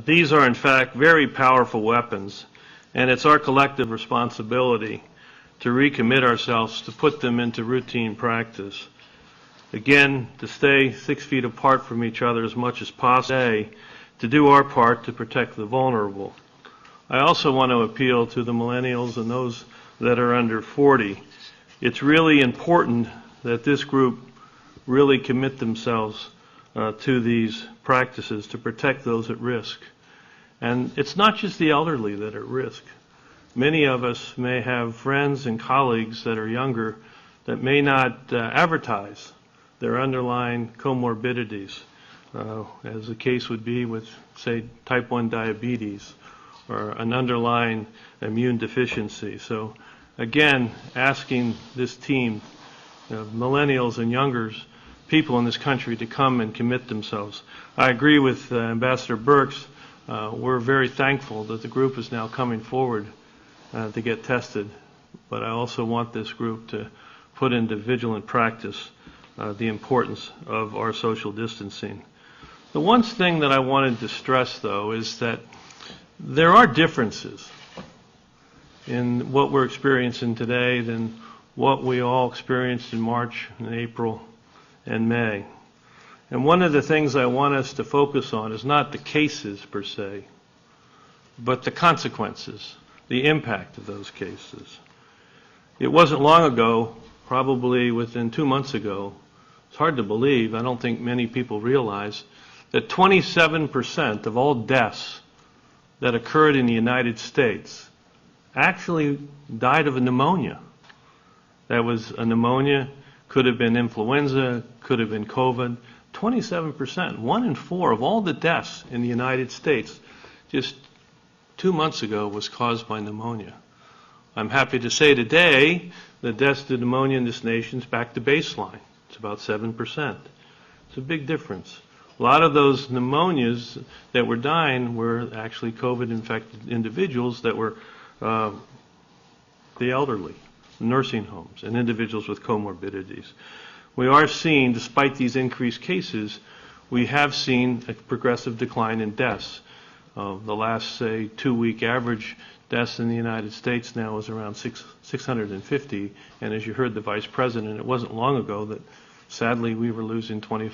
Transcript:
These are in fact very powerful weapons, and it's our collective responsibility to recommit ourselves to put them into routine practice. Again, to stay 6 feet apart from each other as much as possible, to do our part to protect the vulnerable. I also want to appeal to the millennials and those that are under 40. It's really important that this group really commit themselves to these practices to protect those at risk. And it's not just the elderly that are at risk. Many of us may have friends and colleagues that are younger that may not advertise their underlying comorbidities, as the case would be with, say, type 1 diabetes or an underlying immune deficiency. So again, asking this team of millennials and younger people in this country to come and commit themselves. I agree with Ambassador Birx. We're very thankful that the group is now coming forward to get tested, but I also want this group to put into vigilant practice the importance of our social distancing. The one thing that I wanted to stress, though, is that there are differences in what we're experiencing today than what we all experienced in March and April and May. And one of the things I want us to focus on is not the cases per se, but the consequences, the impact of those cases. It wasn't long ago, probably within 2 months ago, it's hard to believe, I don't think many people realize, that 27% of all deaths that occurred in the United States actually died of a pneumonia. That was a pneumonia, could have been influenza, could have been COVID. 27%, 1 in 4 of all the deaths in the United States just 2 months ago was caused by pneumonia. I'm happy to say today the deaths to pneumonia in this nation is back to baseline. It's about 7%. It's a big difference. A lot of those pneumonias that were dying were actually COVID-infected individuals that were the elderly, nursing homes, and individuals with comorbidities. We are seeing, despite these increased cases, we have seen a progressive decline in deaths. The last, say, 2-week average deaths in the United States now is around 650, and as you heard the Vice President, it wasn't long ago that sadly we were losing 25